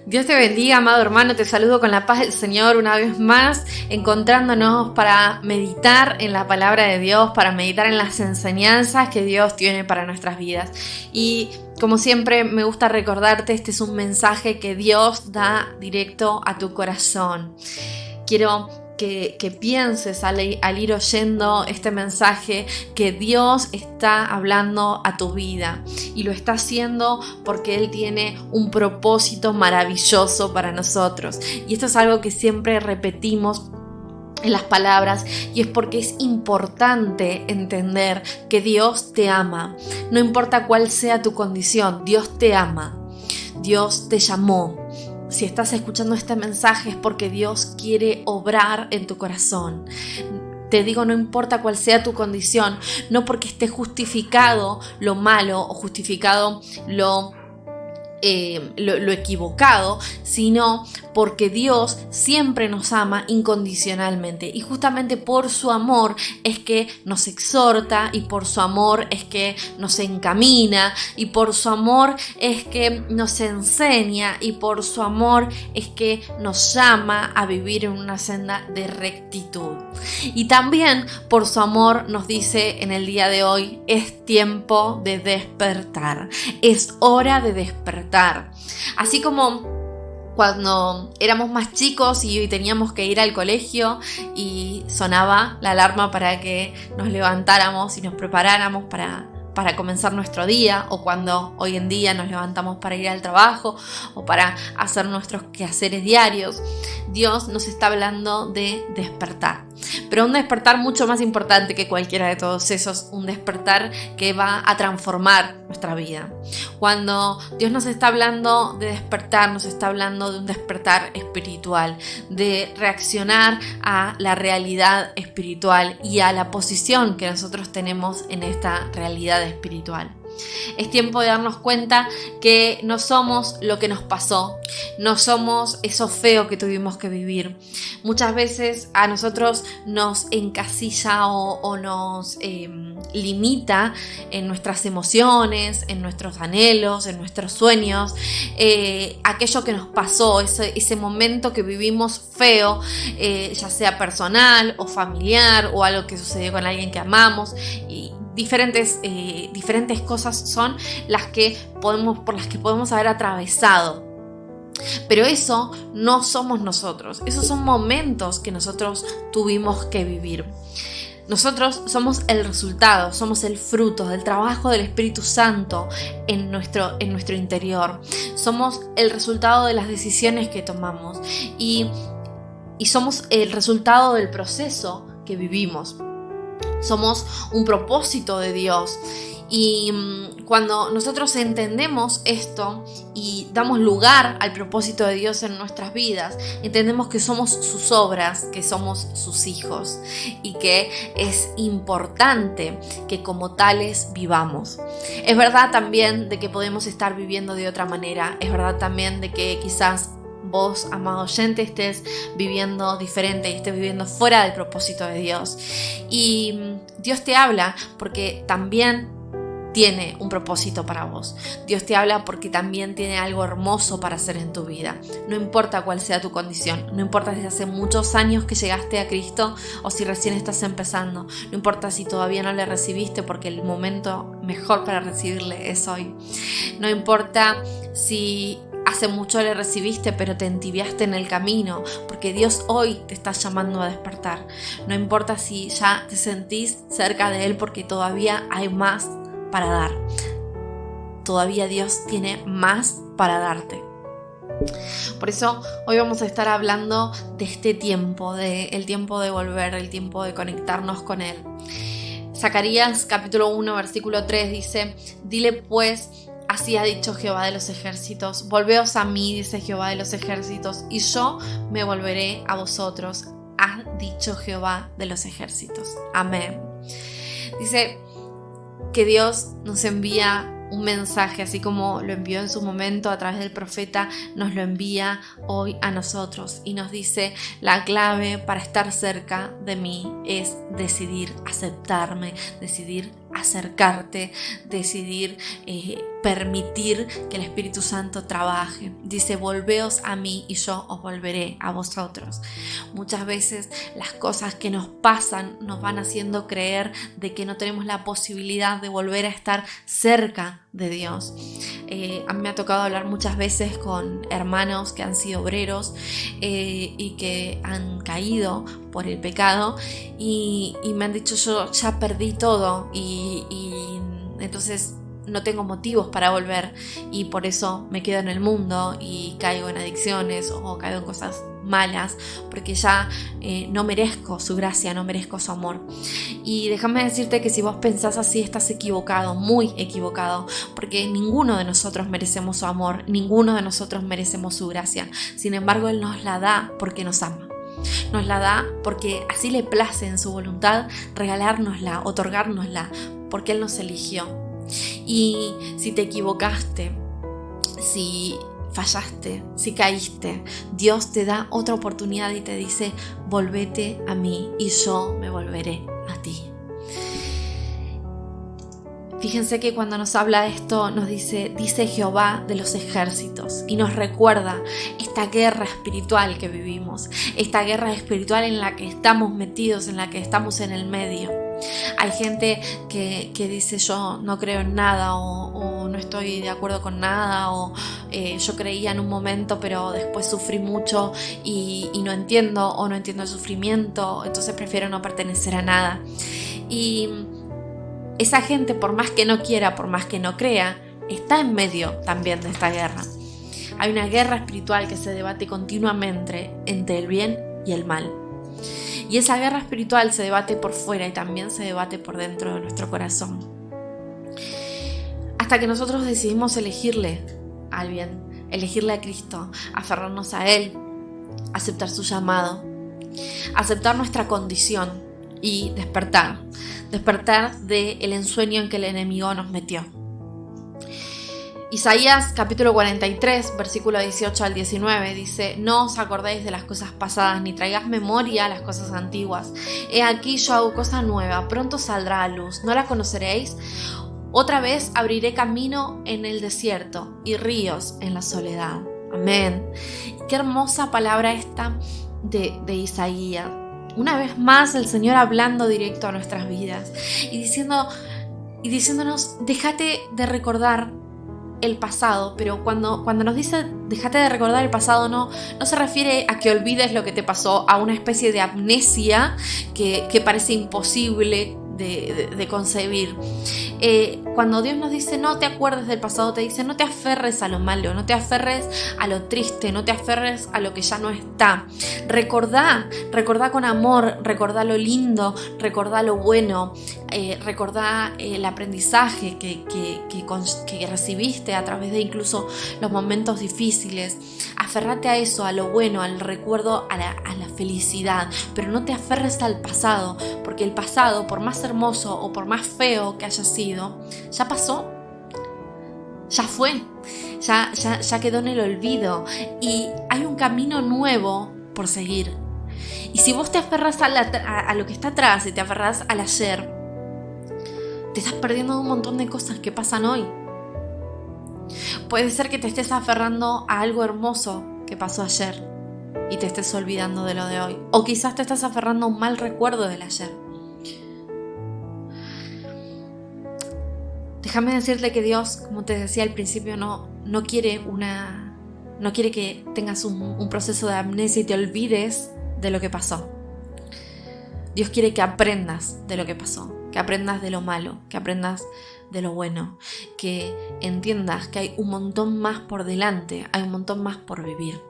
Dios te bendiga, amado hermano, te saludo con la paz del Señor una vez más, encontrándonos para meditar en la palabra de Dios, para meditar en las enseñanzas que Dios tiene para nuestras vidas. Y como siempre me gusta recordarte, este es un mensaje que Dios da directo a tu corazón. Quiero que pienses al ir oyendo este mensaje que Dios está hablando a tu vida y lo está haciendo porque Él tiene un propósito maravilloso para nosotros. Y esto es algo que siempre repetimos en las palabras, y es porque es importante entender que Dios te ama. No importa cuál sea tu condición, Dios te ama. Dios te llamó. Si estás escuchando este mensaje es porque Dios quiere obrar en tu corazón. Te digo, no importa cuál sea tu condición, no porque esté justificado lo malo o justificado lo equivocado, sino porque Dios siempre nos ama incondicionalmente, y justamente por su amor es que nos exhorta, y por su amor es que nos encamina, y por su amor es que nos enseña, y por su amor es que nos llama a vivir en una senda de rectitud. Y también por su amor nos dice en el día de hoy: es tiempo de despertar, es hora de despertar. Así como cuando éramos más chicos y teníamos que ir al colegio y sonaba la alarma para que nos levantáramos y nos preparáramos para comenzar nuestro día, o cuando hoy en día nos levantamos para ir al trabajo o para hacer nuestros quehaceres diarios, Dios nos está hablando de despertar. Pero un despertar mucho más importante que cualquiera de todos esos, un despertar que va a transformar nuestra vida. Cuando Dios nos está hablando de despertar, nos está hablando de un despertar espiritual, de reaccionar a la realidad espiritual y a la posición que nosotros tenemos en esta realidad espiritual. Es tiempo de darnos cuenta que no somos lo que nos pasó, no somos eso feo que tuvimos que vivir. Muchas veces a nosotros nos encasilla o nos limita en nuestras emociones, en nuestros anhelos, en nuestros sueños, aquello que nos pasó, ese momento que vivimos feo, ya sea personal o familiar, o algo que sucedió con alguien que amamos, y diferentes cosas son por las que podemos haber atravesado. Pero eso no somos nosotros, esos son momentos que nosotros tuvimos que vivir. Nosotros somos el resultado, somos el fruto del trabajo del Espíritu Santo en nuestro interior. Somos el resultado de las decisiones que tomamos y somos el resultado del proceso que vivimos. Somos un propósito de Dios. Y cuando nosotros entendemos esto y damos lugar al propósito de Dios en nuestras vidas, entendemos que somos sus obras, que somos sus hijos, y que es importante que como tales vivamos. Es verdad también de que podemos estar viviendo de otra manera. Es verdad también de que quizás vos, amado oyente, estés viviendo diferente y estés viviendo fuera del propósito de Dios. Y Dios te habla porque también tiene un propósito para vos. Dios te habla porque también tiene algo hermoso para hacer en tu vida. No importa cuál sea tu condición, no importa si hace muchos años que llegaste a Cristo o si recién estás empezando, no importa si todavía no le recibiste, porque el momento mejor para recibirle es hoy. No importa si hace mucho le recibiste pero te entibiaste en el camino, porque Dios hoy te está llamando a despertar. No importa si ya te sentís cerca de Él, porque todavía hay más para dar. Todavía Dios tiene más para darte. Por eso hoy vamos a estar hablando de este tiempo, el tiempo de volver, el tiempo de conectarnos con Él. Zacarías capítulo 1 versículo 3 dice: dile pues, así ha dicho Jehová de los ejércitos, volveos a mí, dice Jehová de los ejércitos, y yo me volveré a vosotros, ha dicho Jehová de los ejércitos. Amén. Dice que Dios nos envía un mensaje, así como lo envió en su momento a través del profeta, nos lo envía hoy a nosotros y nos dice: la clave para estar cerca de mí es decidir aceptarme, decidir acercarte, decidir permitir que el Espíritu Santo trabaje. Dice, volveos a mí y yo os volveré a vosotros. Muchas veces las cosas que nos pasan nos van haciendo creer de que no tenemos la posibilidad de volver a estar cerca de Dios. A mí me ha tocado hablar muchas veces con hermanos que han sido obreros y que han caído por el pecado y me han dicho, yo ya perdí todo y entonces no tengo motivos para volver y por eso me quedo en el mundo y caigo en adicciones o caigo en cosas malas porque ya no merezco su gracia, no merezco su amor. Y déjame decirte que si vos pensás así estás equivocado, muy equivocado, porque ninguno de nosotros merecemos su amor, ninguno de nosotros merecemos su gracia. Sin embargo, Él nos la da porque nos ama. Nos la da porque así le place en su voluntad regalárnosla, otorgárnosla, porque Él nos eligió. Y si te equivocaste, si fallaste, si caíste, Dios te da otra oportunidad y te dice, volvete a mí y yo me volveré a ti. Fíjense que cuando nos habla esto nos dice Jehová de los ejércitos y nos recuerda esta guerra espiritual que vivimos, esta guerra espiritual en la que estamos metidos, en la que estamos en el medio. Hay gente que dice yo no creo en nada o no estoy de acuerdo con nada o yo creía en un momento pero después sufrí mucho y no entiendo o no entiendo el sufrimiento, entonces prefiero no pertenecer a nada. Y esa gente, por más que no quiera, por más que no crea, está en medio también de esta guerra. Hay una guerra espiritual que se debate continuamente entre el bien y el mal. Y esa guerra espiritual se debate por fuera y también se debate por dentro de nuestro corazón. Hasta que nosotros decidimos elegirle al bien, elegirle a Cristo, aferrarnos a Él, aceptar su llamado, aceptar nuestra condición y despertar del ensueño en que el enemigo nos metió. Isaías capítulo 43, versículo 18 al 19 dice, no os acordéis de las cosas pasadas, ni traigáis memoria a las cosas antiguas. He aquí yo hago cosa nueva, pronto saldrá a luz, ¿no la conoceréis? Otra vez abriré camino en el desierto y ríos en la soledad. Amén. Qué hermosa palabra esta de Isaías. Una vez más el Señor hablando directo a nuestras vidas y diciéndonos, déjate de recordar el pasado, pero cuando nos dice déjate de recordar el pasado no se refiere a que olvides lo que te pasó, a una especie de amnesia que parece imposible de concebir. Cuando Dios nos dice no te acuerdes del pasado, te dice no te aferres a lo malo, no te aferres a lo triste, no te aferres a lo que ya no está. Recordá con amor, recordá lo lindo, recordá lo bueno, recordá el aprendizaje que recibiste a través de incluso los momentos difíciles. Aferrate a eso, a lo bueno, al recuerdo, a la felicidad, pero no te aferres al pasado, porque el pasado, por más hermoso o por más feo que haya sido, ya pasó, ya fue, ya quedó en el olvido y hay un camino nuevo por seguir. Y si vos te aferras a lo que está atrás y te aferras al ayer, te estás perdiendo un montón de cosas que pasan hoy. Puede ser que te estés aferrando a algo hermoso que pasó ayer y te estés olvidando de lo de hoy. O quizás te estás aferrando a un mal recuerdo del ayer. Déjame decirte que Dios, como te decía al principio, no quiere que tengas un proceso de amnesia y te olvides de lo que pasó. Dios quiere que aprendas de lo que pasó, que aprendas de lo malo, que aprendas de lo bueno, que entiendas que hay un montón más por delante, hay un montón más por vivir.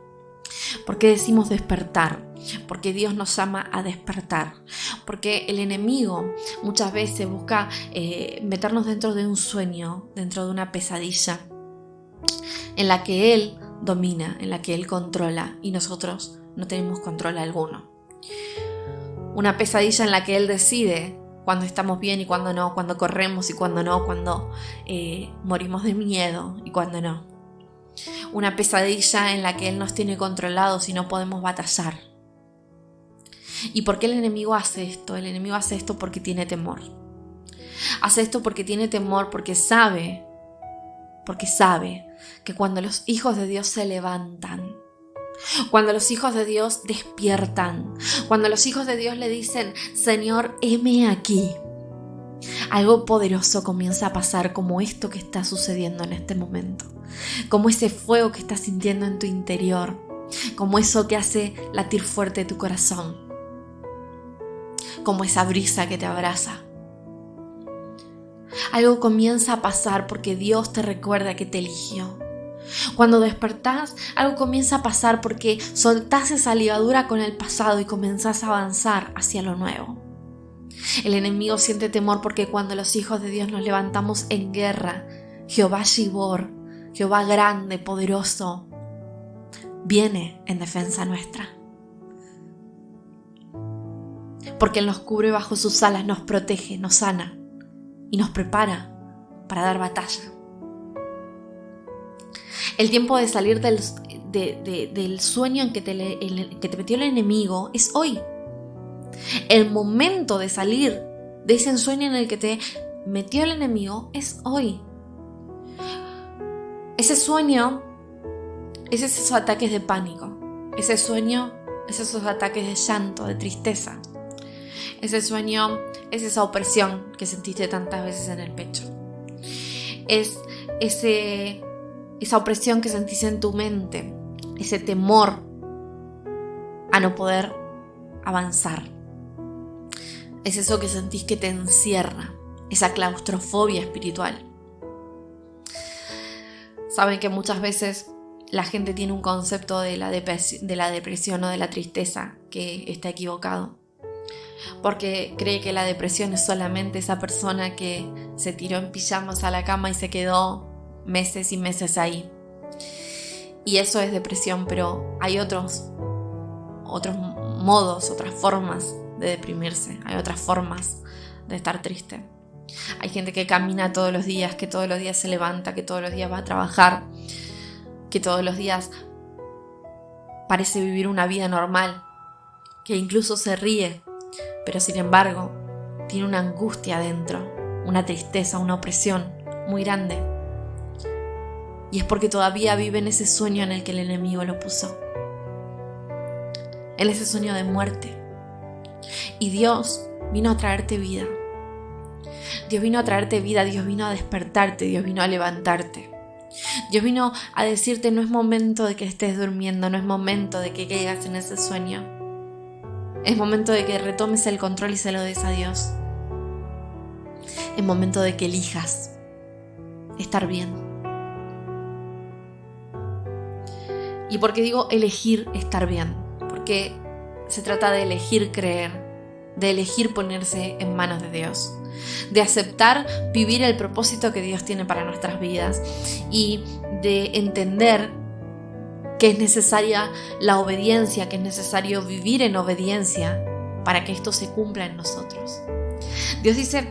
¿Por qué decimos despertar? Porque Dios nos llama a despertar. Porque el enemigo muchas veces busca meternos dentro de un sueño, dentro de una pesadilla, en la que Él domina, en la que Él controla y nosotros no tenemos control alguno. Una pesadilla en la que Él decide cuando estamos bien y cuando no, cuando corremos y cuando no, cuando morimos de miedo y cuando no. Una pesadilla en la que Él nos tiene controlados y no podemos batallar. ¿Y por qué el enemigo hace esto? El enemigo hace esto porque tiene temor. Hace esto porque tiene temor, porque sabe porque sabe que cuando los hijos de Dios se levantan, cuando los hijos de Dios despiertan, cuando los hijos de Dios le dicen, Señor, heme aquí, algo poderoso comienza a pasar, como esto que está sucediendo en este momento, como ese fuego que estás sintiendo en tu interior, como eso que hace latir fuerte tu corazón, como esa brisa que te abraza. Algo comienza a pasar porque Dios te recuerda que te eligió. Cuando despertás, algo comienza a pasar porque soltás esa ligadura con el pasado y comenzás a avanzar hacia lo nuevo. El enemigo siente temor porque cuando los hijos de Dios nos levantamos en guerra, Jehová Shibor, Jehová grande, poderoso, viene en defensa nuestra. Porque Él nos cubre bajo sus alas, nos protege, nos sana y nos prepara para dar batalla. El tiempo de salir del sueño en que te metió el enemigo es hoy. El momento de salir de ese sueño en el que te metió el enemigo es hoy. Ese sueño es esos ataques de pánico. Ese sueño es esos ataques de llanto, de tristeza. Ese sueño es esa opresión que sentiste tantas veces en el pecho. Es esa opresión que sentís en tu mente, ese temor a no poder avanzar. Es eso que sentís que te encierra, esa claustrofobia espiritual. Saben que muchas veces la gente tiene un concepto de la depresión o de la tristeza que está equivocado. Porque cree que la depresión es solamente esa persona que se tiró en pijamas a la cama y se quedó meses y meses ahí. Y eso es depresión, pero hay otros modos, otras formas de deprimirse, hay otras formas de estar triste. Hay gente que camina todos los días, que todos los días se levanta, que todos los días va a trabajar, que todos los días parece vivir una vida normal, que incluso se ríe, pero sin embargo tiene una angustia dentro, una tristeza, una opresión muy grande. Y es porque todavía vive en ese sueño en el que el enemigo lo puso, en ese sueño de muerte. Y Dios vino a traerte vida. Dios vino a traerte vida, Dios vino a despertarte, Dios vino a levantarte. Dios vino a decirte, no es momento de que estés durmiendo, no es momento de que caigas en ese sueño. Es momento de que retomes el control y se lo des a Dios. Es momento de que elijas estar bien. ¿Y por qué digo elegir estar bien? Porque se trata de elegir creer, de elegir ponerse en manos de Dios, de aceptar vivir el propósito que Dios tiene para nuestras vidas y de entender que es necesaria la obediencia, que es necesario vivir en obediencia para que esto se cumpla en nosotros. Dios dice,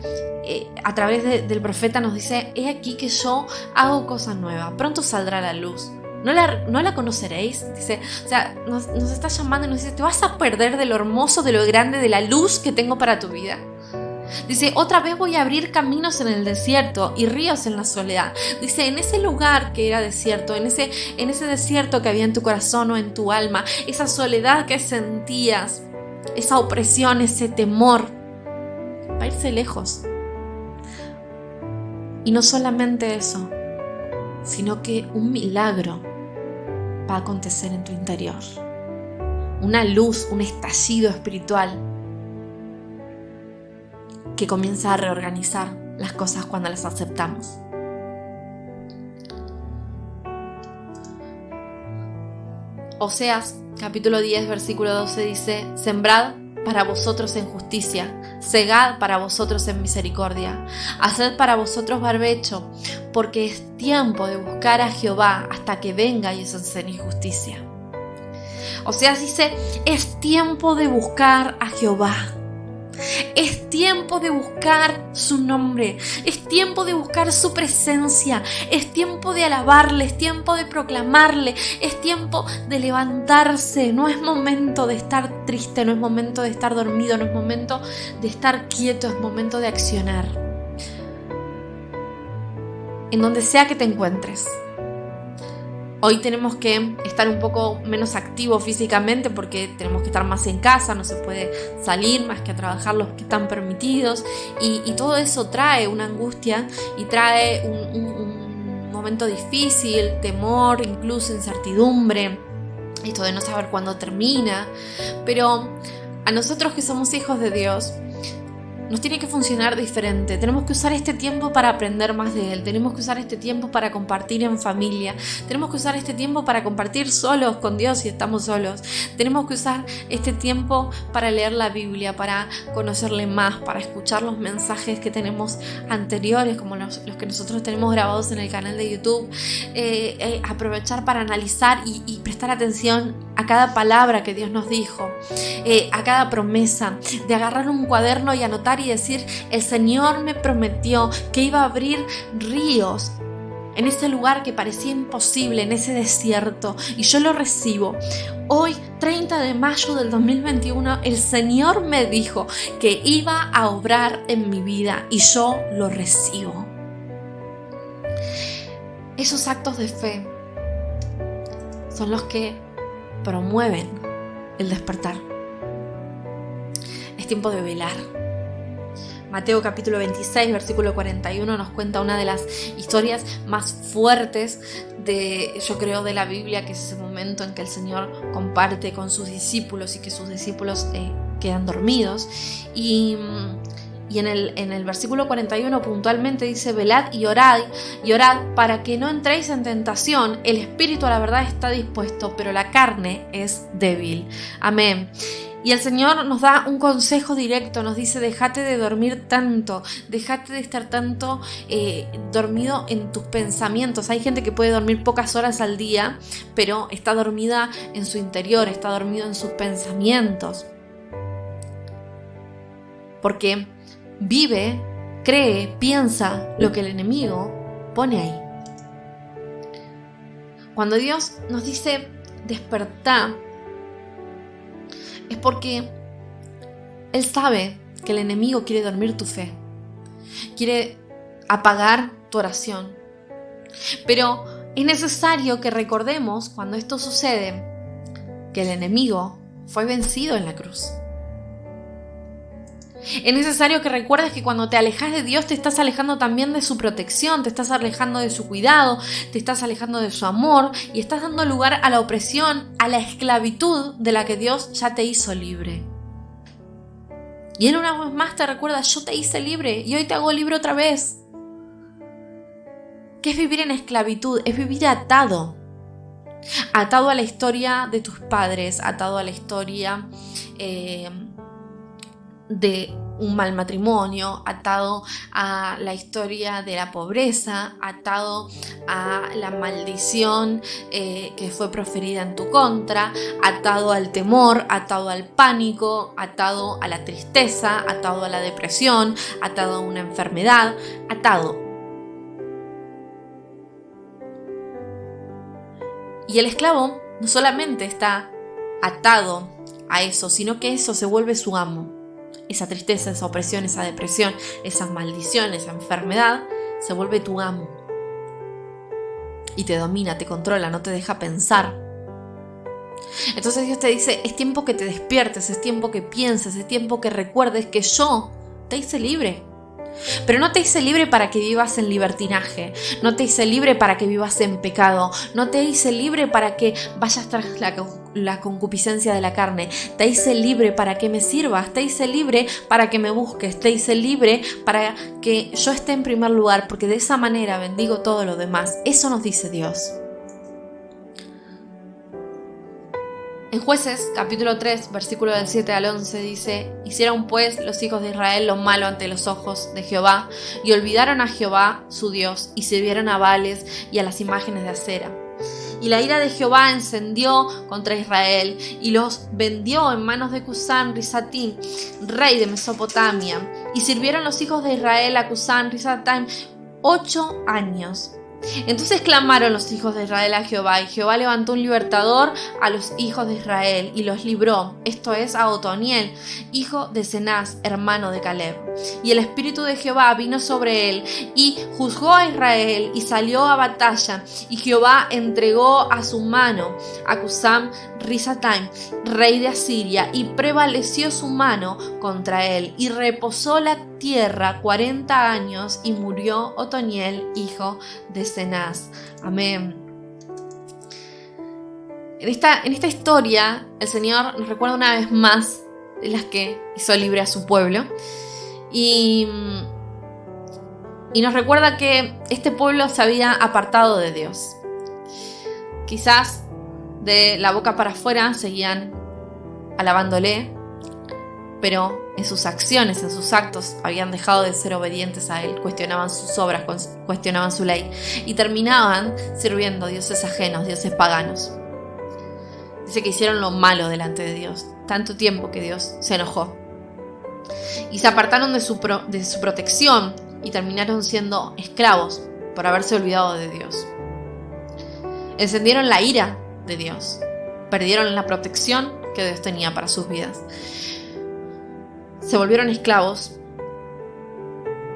a través del profeta nos dice, he aquí que yo hago cosas nuevas, pronto saldrá la luz. ¿No la conoceréis? Dice, o sea, nos está llamando y nos dice, te vas a perder de lo hermoso, de lo grande, de la luz que tengo para tu vida. Dice, otra vez voy a abrir caminos en el desierto y ríos en la soledad. Dice, en ese lugar que era desierto, en ese desierto que había en tu corazón o en tu alma, esa soledad que sentías, esa opresión, ese temor, va a irse lejos. Y no solamente eso, sino que un milagro va a acontecer en tu interior. Una luz, un estallido espiritual que comienza a reorganizar las cosas cuando las aceptamos. Oseas, capítulo 10, versículo 12 dice, sembrad para vosotros en justicia, segad para vosotros en misericordia, haced para vosotros barbecho, porque es tiempo de buscar a Jehová hasta que venga y os enseñe justicia. Oseas dice, es tiempo de buscar a Jehová. Es tiempo de buscar su nombre, es tiempo de buscar su presencia, es tiempo de alabarle, es tiempo de proclamarle, es tiempo de levantarse. No es momento de estar triste, no es momento de estar dormido, no es momento de estar quieto, es momento de accionar. en donde sea que te encuentres. Hoy tenemos que estar un poco menos activos físicamente porque tenemos que estar más en casa, no se puede salir más que a trabajar los que están permitidos y todo eso trae una angustia y trae un momento difícil, temor, incluso incertidumbre, esto de no saber cuándo termina, pero a nosotros que somos hijos de Dios, nos tiene que funcionar diferente. Tenemos que usar este tiempo para aprender más de Él. Tenemos que usar este tiempo para compartir en familia. Tenemos que usar este tiempo para compartir solos con Dios si estamos solos. Tenemos que usar este tiempo para leer la Biblia, para conocerle más, para escuchar los mensajes que tenemos anteriores, como los que nosotros tenemos grabados en el canal de YouTube. Aprovechar para analizar y prestar atención a cada palabra que Dios nos dijo, a cada promesa, de agarrar un cuaderno y anotar y decir: el Señor me prometió que iba a abrir ríos en ese lugar que parecía imposible, en ese desierto, y yo lo recibo. Hoy, 30 de mayo del 2021, el Señor me dijo que iba a obrar en mi vida y yo lo recibo. Esos actos de fe son los que promueven el despertar. Es tiempo de velar. Mateo capítulo 26, versículo 41 nos cuenta una de las historias más fuertes yo creo, de la Biblia, que es ese momento en que el Señor comparte con sus discípulos y que sus discípulos quedan dormidos. Y en el versículo 41 puntualmente dice: velad y orad para que no entréis en tentación. El espíritu a la verdad está dispuesto, pero la carne es débil. Amén. Y el Señor nos da un consejo directo, nos dice: déjate de dormir tanto, déjate de estar tanto dormido en tus pensamientos. Hay gente que puede dormir pocas horas al día, pero está dormida en su interior, está dormido en sus pensamientos. Porque vive, cree, piensa lo que el enemigo pone ahí. Cuando Dios nos dice despertá, es porque Él sabe que el enemigo quiere dormir tu fe, quiere apagar tu oración. Pero es necesario que recordemos, cuando esto sucede, que el enemigo fue vencido en la cruz. Es necesario que recuerdes que cuando te alejas de Dios te estás alejando también de su protección, te estás alejando de su cuidado, te estás alejando de su amor y estás dando lugar a la opresión, a la esclavitud de la que Dios ya te hizo libre. Y Él una vez más te recuerda: yo te hice libre y hoy te hago libre otra vez. ¿Qué es vivir en esclavitud? Es vivir atado. Atado a la historia de tus padres, atado a la historia de un mal matrimonio, atado a la historia de la pobreza, atado a la maldición que fue proferida en tu contra, atado al temor, atado al pánico, atado a la tristeza, atado a la depresión, atado a una enfermedad, atado. Y el esclavo no solamente está atado a eso, sino que eso se vuelve su amo. Esa tristeza, esa opresión, esa depresión, esa maldición, esa enfermedad, se vuelve tu amo. Y te domina, te controla, no te deja pensar. Entonces Dios te dice: es tiempo que te despiertes, es tiempo que pienses, es tiempo que recuerdes que yo te hice libre. Pero no te hice libre para que vivas en libertinaje, no te hice libre para que vivas en pecado, no te hice libre para que vayas tras la concupiscencia de la carne, te hice libre para que me sirvas, te hice libre para que me busques, te hice libre para que yo esté en primer lugar, porque de esa manera bendigo todo lo demás. Eso nos dice Dios. En Jueces, capítulo 3, versículo del 7 al 11 dice: hicieron pues los hijos de Israel lo malo ante los ojos de Jehová, y olvidaron a Jehová su Dios, y sirvieron a Baales y a las imágenes de acera. Y la ira de Jehová encendió contra Israel, y los vendió en manos de Cusán Rizatim, rey de Mesopotamia. Y sirvieron los hijos de Israel a Cusán Rizatim 8 años. Entonces clamaron los hijos de Israel a Jehová, y Jehová levantó un libertador a los hijos de Israel y los libró, esto es, a Otoniel, hijo de Cenaz, hermano de Caleb. Y el espíritu de Jehová vino sobre él y juzgó a Israel y salió a batalla, y Jehová entregó a su mano a Cusam Risataim, rey de Asiria, y prevaleció su mano contra él, y reposó la tierra 40 años, y murió Otoniel, hijo de Cenaz. Amén. En esta historia, el Señor nos recuerda una vez más de las que hizo libre a su pueblo, y nos recuerda que este pueblo se había apartado de Dios. Quizás de la boca para afuera seguían alabándole, pero en sus acciones, en sus actos, habían dejado de ser obedientes a Él, cuestionaban sus obras, cuestionaban su ley y terminaban sirviendo a dioses ajenos, dioses paganos. Dice que hicieron lo malo delante de Dios, tanto tiempo que Dios se enojó. Y se apartaron de su protección y terminaron siendo esclavos por haberse olvidado de Dios. Encendieron la ira de Dios, perdieron la protección que Dios tenía para sus vidas. Se volvieron esclavos,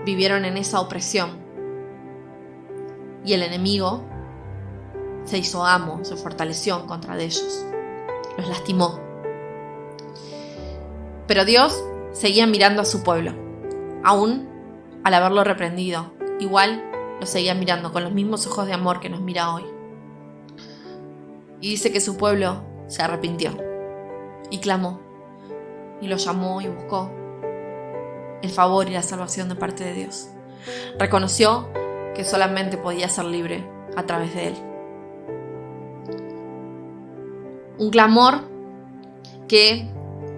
vivieron en esa opresión, y el enemigo se hizo amo, se fortaleció contra ellos, los lastimó. Pero Dios seguía mirando a su pueblo, aún al haberlo reprendido, igual lo seguía mirando con los mismos ojos de amor que nos mira hoy. Y dice que su pueblo se arrepintió y clamó y lo llamó y buscó el favor y la salvación de parte de Dios. Reconoció que solamente podía ser libre a través de Él. Un clamor que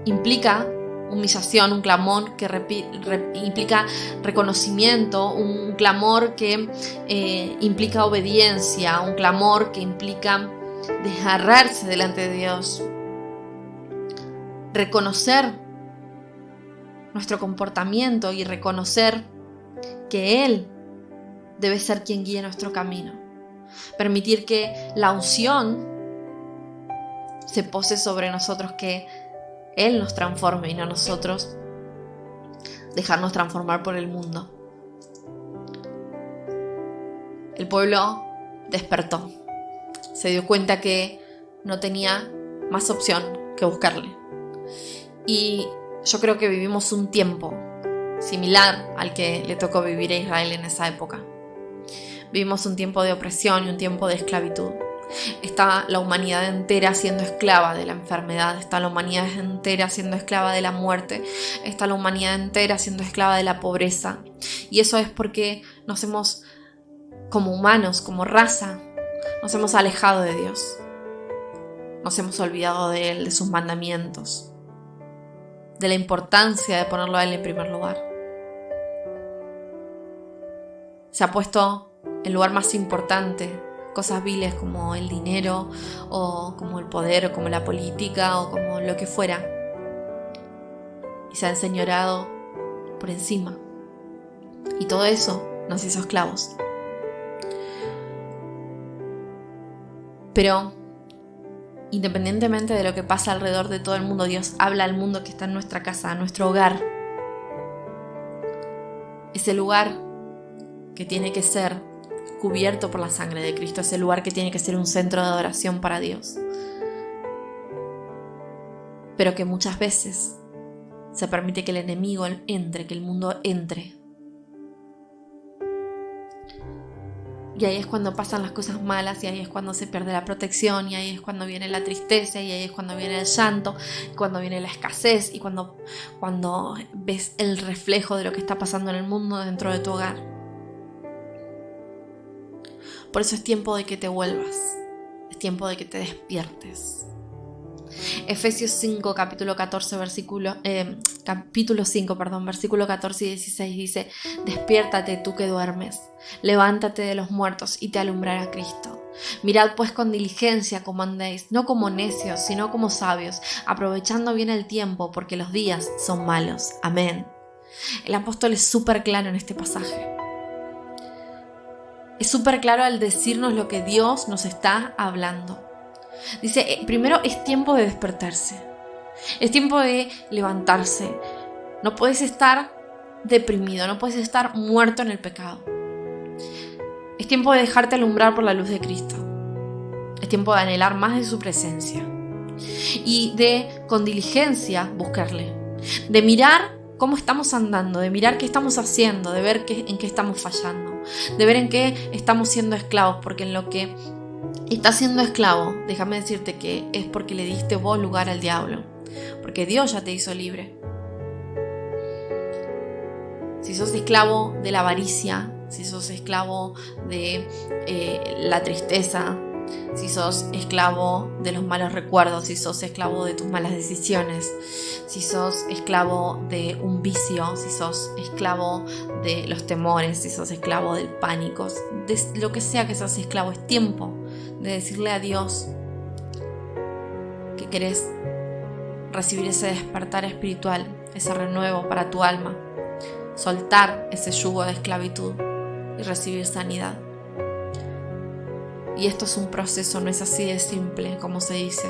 implica humillación, un clamor que implica reconocimiento, un clamor que implica obediencia, un clamor que implica desgarrarse delante de Dios, reconocer nuestro comportamiento y reconocer que Él debe ser quien guíe nuestro camino, permitir que la unción se pose sobre nosotros, que Él nos transforme y no nosotros dejarnos transformar por el mundo. El pueblo despertó, se dio cuenta que no tenía más opción que buscarle. Y yo creo que vivimos un tiempo similar al que le tocó vivir a Israel en esa época. Vivimos un tiempo de opresión y un tiempo de esclavitud. Está la humanidad entera siendo esclava de la enfermedad, está la humanidad entera siendo esclava de la muerte, está la humanidad entera siendo esclava de la pobreza. Y eso es porque nos hemos, como humanos, como raza, nos hemos alejado de Dios. Nos hemos olvidado de Él, de sus mandamientos, de la importancia de ponerlo a Él en primer lugar. Se ha puesto en lugar más importante cosas viles como el dinero, o como el poder, o como la política, o como lo que fuera. Y se ha enseñoreado por encima. Y todo eso nos hizo esclavos. Pero independientemente de lo que pasa alrededor de todo el mundo, Dios habla al mundo que está en nuestra casa, a nuestro hogar. Ese lugar que tiene que ser cubierto por la sangre de Cristo, ese lugar que tiene que ser un centro de adoración para Dios. Pero que muchas veces se permite que el enemigo entre, que el mundo entre. Y ahí es cuando pasan las cosas malas, y ahí es cuando se pierde la protección, y ahí es cuando viene la tristeza, y ahí es cuando viene el llanto, cuando viene la escasez, y cuando ves el reflejo de lo que está pasando en el mundo dentro de tu hogar. Por eso es tiempo de que te vuelvas, es tiempo de que te despiertes. Efesios 5, capítulo 5, versículo 14 y 16 dice: despiértate tú que duermes, levántate de los muertos y te alumbrará Cristo. Mirad pues con diligencia cómo andéis, no como necios, sino como sabios, aprovechando bien el tiempo, porque los días son malos. Amén. El apóstol es súper claro en este pasaje. es súper claro al decirnos lo que Dios nos está hablando. Dice, primero es tiempo de despertarse, es tiempo de levantarse. No puedes estar deprimido, no puedes estar muerto en el pecado. Es tiempo de dejarte alumbrar por la luz de Cristo. Es tiempo de anhelar más de su presencia y de, con diligencia, buscarle. De mirar cómo estamos andando, de mirar qué estamos haciendo, de ver en qué estamos fallando, de ver en qué estamos siendo esclavos, porque en lo que estás siendo esclavo, déjame decirte que es porque le diste vos lugar al diablo, porque Dios ya te hizo libre. Si sos esclavo de la avaricia, si sos esclavo de la tristeza, si sos esclavo de los malos recuerdos, si sos esclavo de tus malas decisiones, si sos esclavo de un vicio, si sos esclavo de los temores, si sos esclavo del pánico, de lo que sea que seas esclavo, es tiempo de decirle a Dios que querés recibir ese despertar espiritual, ese renuevo para tu alma, soltar ese yugo de esclavitud y recibir sanidad. Y esto es un proceso, no es así de simple como se dice.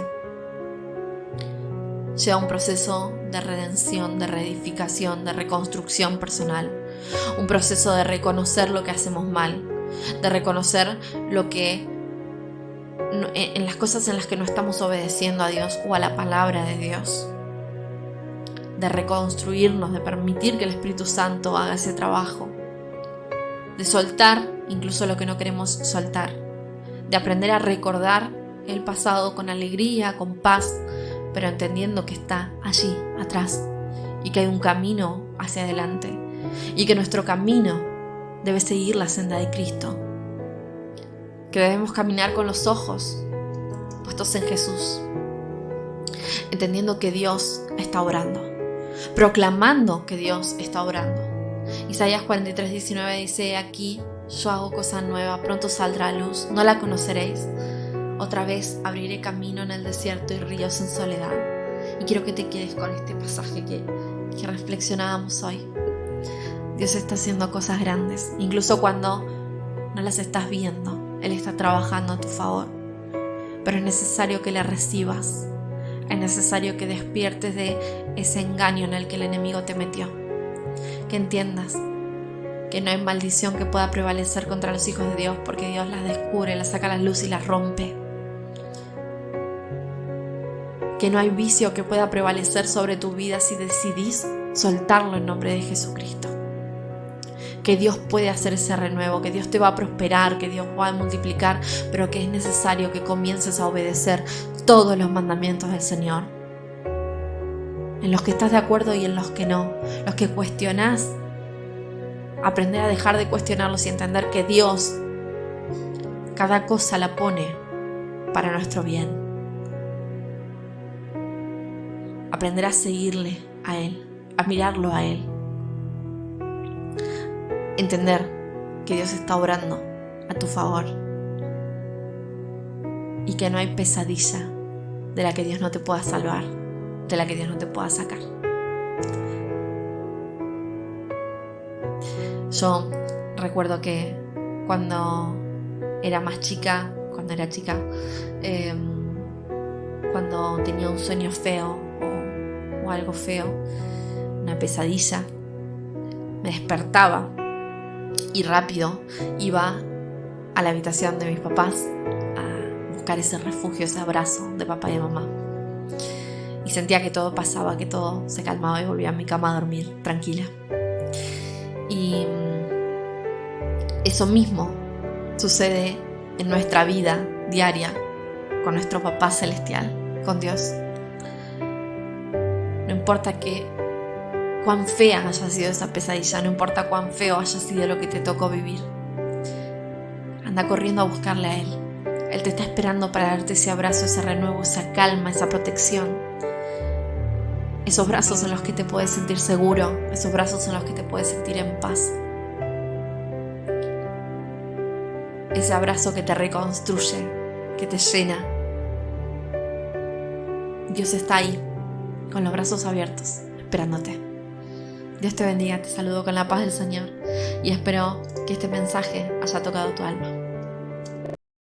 Lleva un proceso de redención, de reedificación, de reconstrucción personal. Un proceso de reconocer lo que hacemos mal, de reconocer lo que en las cosas en las que no estamos obedeciendo a Dios o a la palabra de Dios. De reconstruirnos, de permitir que el Espíritu Santo haga ese trabajo. De soltar incluso lo que no queremos soltar. De aprender a recordar el pasado con alegría, con paz, pero entendiendo que está allí, atrás, y que hay un camino hacia adelante, y que nuestro camino debe seguir la senda de Cristo, que debemos caminar con los ojos puestos en Jesús, entendiendo que Dios está obrando, proclamando que Dios está obrando. Isaías 43:19 dice: aquí yo hago cosa nueva, pronto saldrá a luz, no la conoceréis. Otra vez abriré camino en el desierto y ríos en soledad. Y quiero que te quedes con este pasaje que reflexionábamos hoy. Dios está haciendo cosas grandes, incluso cuando no las estás viendo. Él está trabajando a tu favor. Pero es necesario que le recibas. Es necesario que despiertes de ese engaño en el que el enemigo te metió. Que entiendas que no hay maldición que pueda prevalecer contra los hijos de Dios, porque Dios las descubre, las saca a la luz y las rompe. Que no hay vicio que pueda prevalecer sobre tu vida si decidís soltarlo en nombre de Jesucristo. Que Dios puede hacer ese renuevo, que Dios te va a prosperar, que Dios va a multiplicar, pero que es necesario que comiences a obedecer todos los mandamientos del Señor. En los que estás de acuerdo y en los que no. Los que cuestionás, aprender a dejar de cuestionarlos y entender que Dios cada cosa la pone para nuestro bien. Aprender a seguirle a Él, a mirarlo a Él. Entender que Dios está obrando a tu favor y que no hay pesadilla de la que Dios no te pueda salvar, de la que Dios no te pueda sacar. Yo recuerdo que cuando era chica, cuando tenía un sueño feo o algo feo, una pesadilla, me despertaba y rápido iba a la habitación de mis papás a buscar ese refugio, ese abrazo de papá y de mamá. Y sentía que todo pasaba, que todo se calmaba y volvía a mi cama a dormir tranquila. Y eso mismo sucede en nuestra vida diaria con nuestro Papá Celestial, con Dios. No importa cuán fea haya sido esa pesadilla, no importa cuán feo haya sido lo que te tocó vivir. Anda corriendo a buscarle a Él. Él te está esperando para darte ese abrazo, ese renuevo, esa calma, esa protección. Esos brazos en los que te puedes sentir seguro, esos brazos en los que te puedes sentir en paz. Ese abrazo que te reconstruye, que te llena. Dios está ahí, con los brazos abiertos, esperándote. Dios te bendiga, te saludo con la paz del Señor y espero que este mensaje haya tocado tu alma.